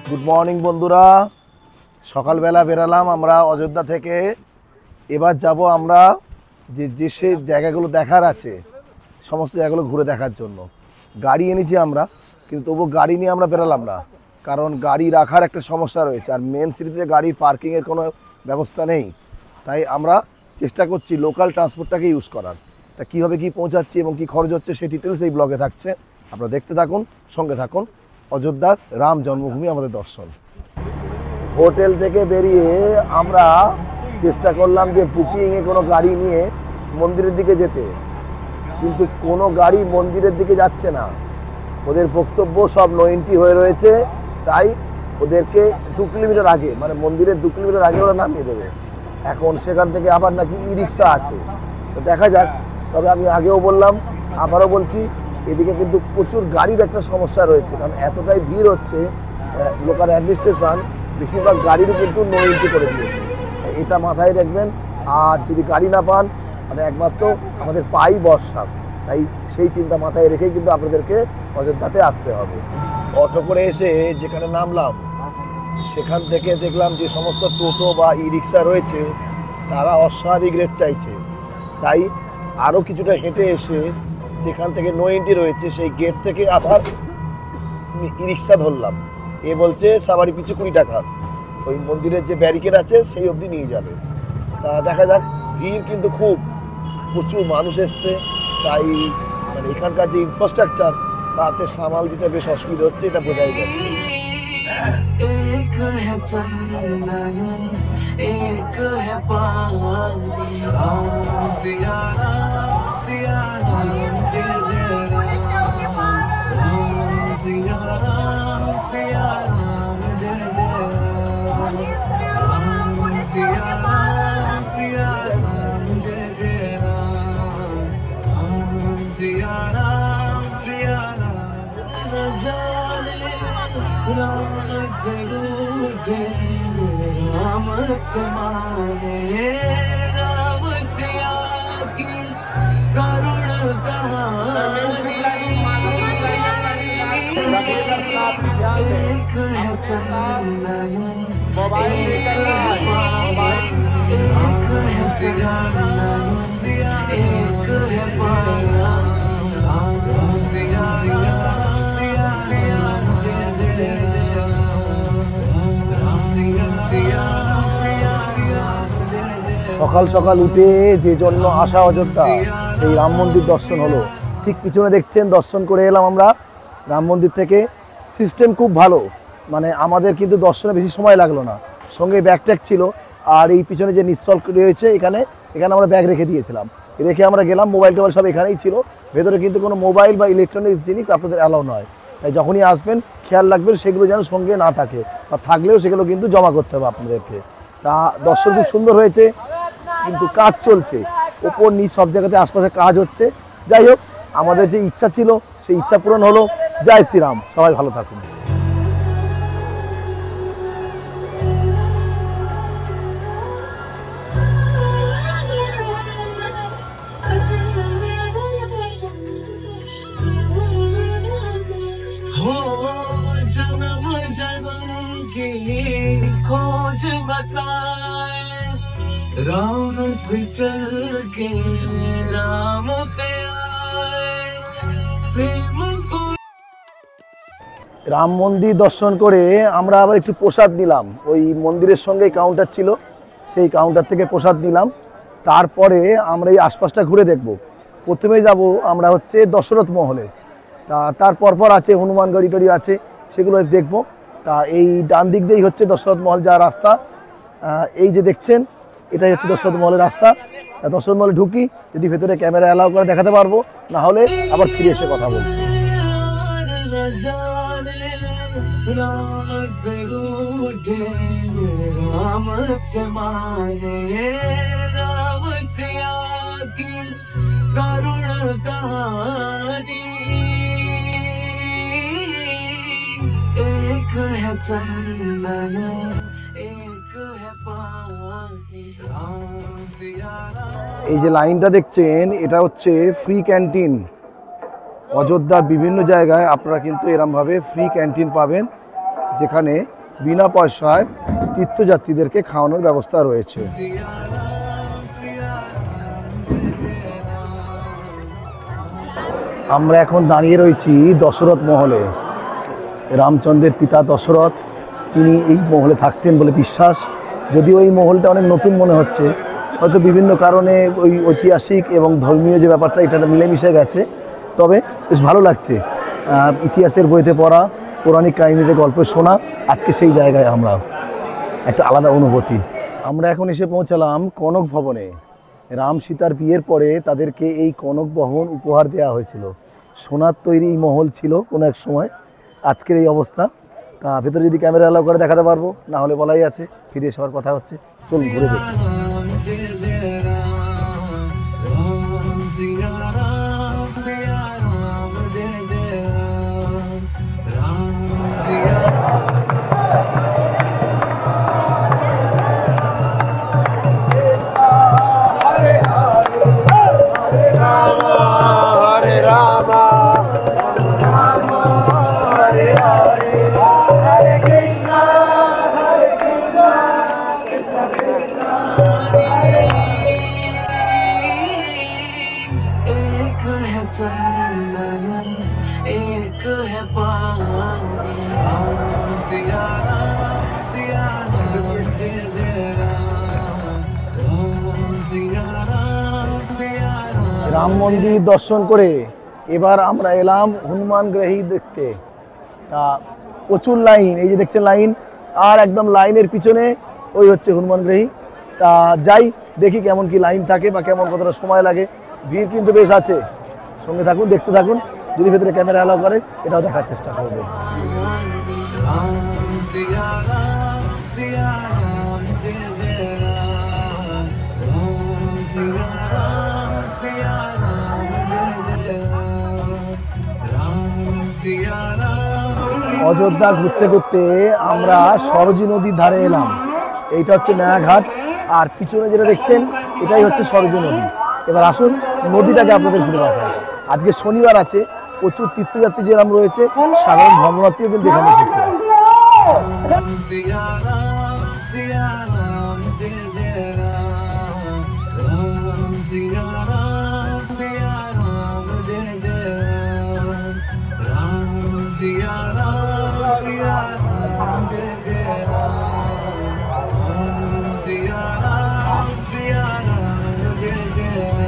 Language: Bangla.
গুড মর্নিং বন্ধুরা, সকালবেলা বেরালাম আমরা অযোধ্যা থেকে। এবার যাব আমরা যে সে জায়গাগুলো দেখার আছে সমস্ত জায়গাগুলো ঘুরে দেখার জন্য। গাড়ি এনেছি আমরা, কিন্তু তবু গাড়ি নিয়ে আমরা বেরালাম না, কারণ গাড়ি রাখার একটা সমস্যা রয়েছে, আর মেন সিটিতে গাড়ি পার্কিংয়ের কোনো ব্যবস্থা নেই। তাই আমরা চেষ্টা করছি লোকাল ট্রান্সপোর্টটাকে ইউজ করার। তা কীভাবে কী পৌঁছাচ্ছি এবং কী খরচ হচ্ছে সেই ডিটেলস এই ব্লগে থাকছে, আপনারা দেখতে থাকুন, সঙ্গে থাকুন। অযোধ্যার রাম জন্মভূমি আমাদের দর্শন। হোটেল থেকে বেরিয়ে আমরা চেষ্টা করলাম যে বুকিংয়ে কোনো গাড়ি নিয়ে মন্দিরের দিকে যেতে, কিন্তু কোনো গাড়ি মন্দিরের দিকে যাচ্ছে না। ওদের বক্তব্য সব নো এন্ট্রি হয়ে রয়েছে, তাই ওদেরকে 2 কিলোমিটার আগে, মানে মন্দিরের 2 কিলোমিটার আগে ওরা নামিয়ে দেবে। এখন সেখান থেকে আবার নাকি ই রিক্সা আছে, তো দেখা যাক। তবে আমি আগেও বললাম, আবারও বলছি, এদিকে কিন্তু প্রচুর গাড়ির একটা সমস্যা রয়েছে, কারণ এতটাই ভিড় হচ্ছে। লোকাল অ্যাডমিনিস্ট্রেশন বেশিরভাগ গাড়িরও কিন্তু নো এন্ট্রি করে দিয়েছে, এটা মাথায় রাখবেন। আর যদি গাড়ি না পান, মানে একমাত্র আমাদের পাই বর্ষা, তাই সেই চিন্তা মাথায় রেখেই কিন্তু আপনাদেরকে অযোধ্যাতে আসতে হবে। অটো করে এসে যেখানে নামলাম, সেখান থেকে দেখলাম যে সমস্ত টোটো বা ই রিক্সা রয়েছে তারা অস্বাভাবিক রেট চাইছে। তাই আরও কিছুটা হেঁটে এসে যেখান থেকে নো এন্ট্রি রয়েছে সেই গেট থেকে আবার ই রিক্সা ধরলাম। এ বলছে সাবারি পিছু 20 টাকা, ওই মন্দিরের যে ব্যারিকেড আছে সেই অবধি নিয়ে যাবে। তা দেখা যাক, ভিড় কিন্তু খুব, প্রচুর মানুষ এসছে। তাই মানে এখানকার যে ইনফ্রাস্ট্রাকচার তাতে সামাল দিতে বেশ অসুবিধা হচ্ছে, এটা বোঝাই যাচ্ছে। সকাল সকাল উঠে যে জন্য আসা অযোধ্যা, সেই রাম মন্দির দর্শন হলো। ঠিক পিছনে দেখছেন, দর্শন করে এলাম আমরা রাম মন্দির থেকে। সিস্টেম খুব ভালো, মানে আমাদের কিন্তু দর্শনে বেশি সময় লাগলো না, সঙ্গে ব্যাগ ট্যাগ ছিল। আর এই পিছনে যে নিঃশল্ক রয়েছে এখানে আমরা ব্যাগ রেখে দিয়েছিলাম, রেখে আমরা গেলাম। মোবাইল টোবাইল সব এখানেই ছিল, ভেতরে কিন্তু কোনো মোবাইল বা ইলেকট্রনিক্স জিনিস আপনাদের অ্যালাউ নয়। তাই যখনই আসবেন খেয়াল রাখবেন সেগুলো যেন সঙ্গে না থাকে, বা থাকলেও সেগুলো কিন্তু জমা করতে হবে আপনাদেরকে। তা দর্শন খুব সুন্দর হয়েছে, কিন্তু কাজ চলছে, ওপর নিচ সব জায়গাতে আশপাশে কাজ হচ্ছে। যাই হোক, আমাদের যে ইচ্ছা ছিল সেই ইচ্ছা পূরণ হলো। জয় শ্রীরাম, সবাই ভালো থাকুন। खोज बताए राम से चल के राम पे आए प्रेम को। রাম মন্দির দর্শন করে আমরা আবার একটু প্রসাদ নিলাম। ওই মন্দিরের সঙ্গে কাউন্টার ছিল, সেই কাউন্টার থেকে প্রসাদ নিলাম। তারপরে আমরা এই আশপাশটা ঘুরে দেখব। প্রথমেই যাব আমরা হচ্ছে দশরথ মহলে, তার পরপর আছে হনুমান গড়ি টড়ি আছে, সেগুলো দেখব। তা এই ডান দিক দিয়েই হচ্ছে দশরথ মহল যাওয়ার রাস্তা। এই যে দেখছেন, এটাই হচ্ছে দশরথ মহলের রাস্তা। দশরথ মহলে ঢুকি, যদি ভেতরে ক্যামেরা অ্যালাউ করে দেখাতে পারবো, না হলে আবার ফিরে এসে কথা বলছি। এই যে লাইনটা দেখছেন, এটা হচ্ছে ফ্রি ক্যান্টিন। অযোধ্যার বিভিন্ন জায়গায় আপনারা কিন্তু এরমভাবে ফ্রি ক্যান্টিন পাবেন, যেখানে বিনা পয়সায় তীর্থযাত্রীদেরকে খাওয়ানোর ব্যবস্থা রয়েছে। सिया राम जय जय राम। আমরা এখন দাঁড়িয়ে রয়েছি দশরথ মহলে। রামচন্দ্রের পিতা দশরথ তিনি এই মহলে থাকতেন বলে বিশ্বাস। যদিও এই মহলটা অনেক নতুন মনে হচ্ছে, হয়তো বিভিন্ন কারণে ওই ঐতিহাসিক এবং ধর্মীয় যে ব্যাপারটা এটা মিলেমিশে গেছে, তবে বেশ ভালো লাগছে। ইতিহাসের বইতে পড়া, পৌরাণিক কাহিনীতে গল্প শোনা, আজকে সেই জায়গায় আমরা একটা আলাদা অনুভূতি। আমরা এখন এসে পৌঁছালাম কনক ভবনে। রাম সীতার বিয়ের পরে তাদেরকে এই কনক ভবন উপহার দেওয়া হয়েছিল। সোনার তৈরি এই মহল ছিল কোনো এক সময়, আজকের এই অবস্থা। তা ভেতরে যদি ক্যামেরা অ্যালাউ করে দেখাতে পারবো, না হলে বলাই আছে, ফিরে এসে আবার কথা হচ্ছে। চলুন ঘুরে দেখি। राम जय जय राम। राम सिया राम जय जय राम। राम सिया एक है चंदन एक है पानी। राम सिया राम जय जय राम। राम सिया राम রাম মন্দির দর্শন করে এবার আমরা এলাম হনুমান গ্রহী দেখতে। তা প্রচুর লাইন, এই যে দেখছেন লাইন, আর একদম লাইনের পিছনে ওই হচ্ছে হনুমান গ্রহী। তা যাই দেখি কেমন কি লাইন থাকে বা কেমন কতটা সময় লাগে। ভিড় কিন্তু বেশ আছে, সঙ্গে থাকুন, দেখতে থাকুন। যদি ভেতরে ক্যামেরা অ্যালাউ করে এটাও দেখার চেষ্টা করবে। राम सिया राम जय जय राम। राम सिया राम जय जय राम। राम सिया राम। অযোধ্যা ঘুরতে ঘুরতে আমরা সরজী নদীর ধারে এলাম। এইটা হচ্ছে নয়াঘাট, আর পিছনে যেটা দেখছেন এটাই হচ্ছে সরজী নদী। এবার আসুন নদীটাকে আপনাদের ঘুরে দেখাই। আজকে শনিবার আছে, প্রচুর তীর্থযাত্রী যেরকম রয়েছে, সাধারণ ভ্রমণার্থীও কিন্তু এখানে এসেছে। राम सिया राम जय जय राम। राम सिया राम जय जय राम। राम सिया राम जय जय राम। राम सिया राम जय जय राम।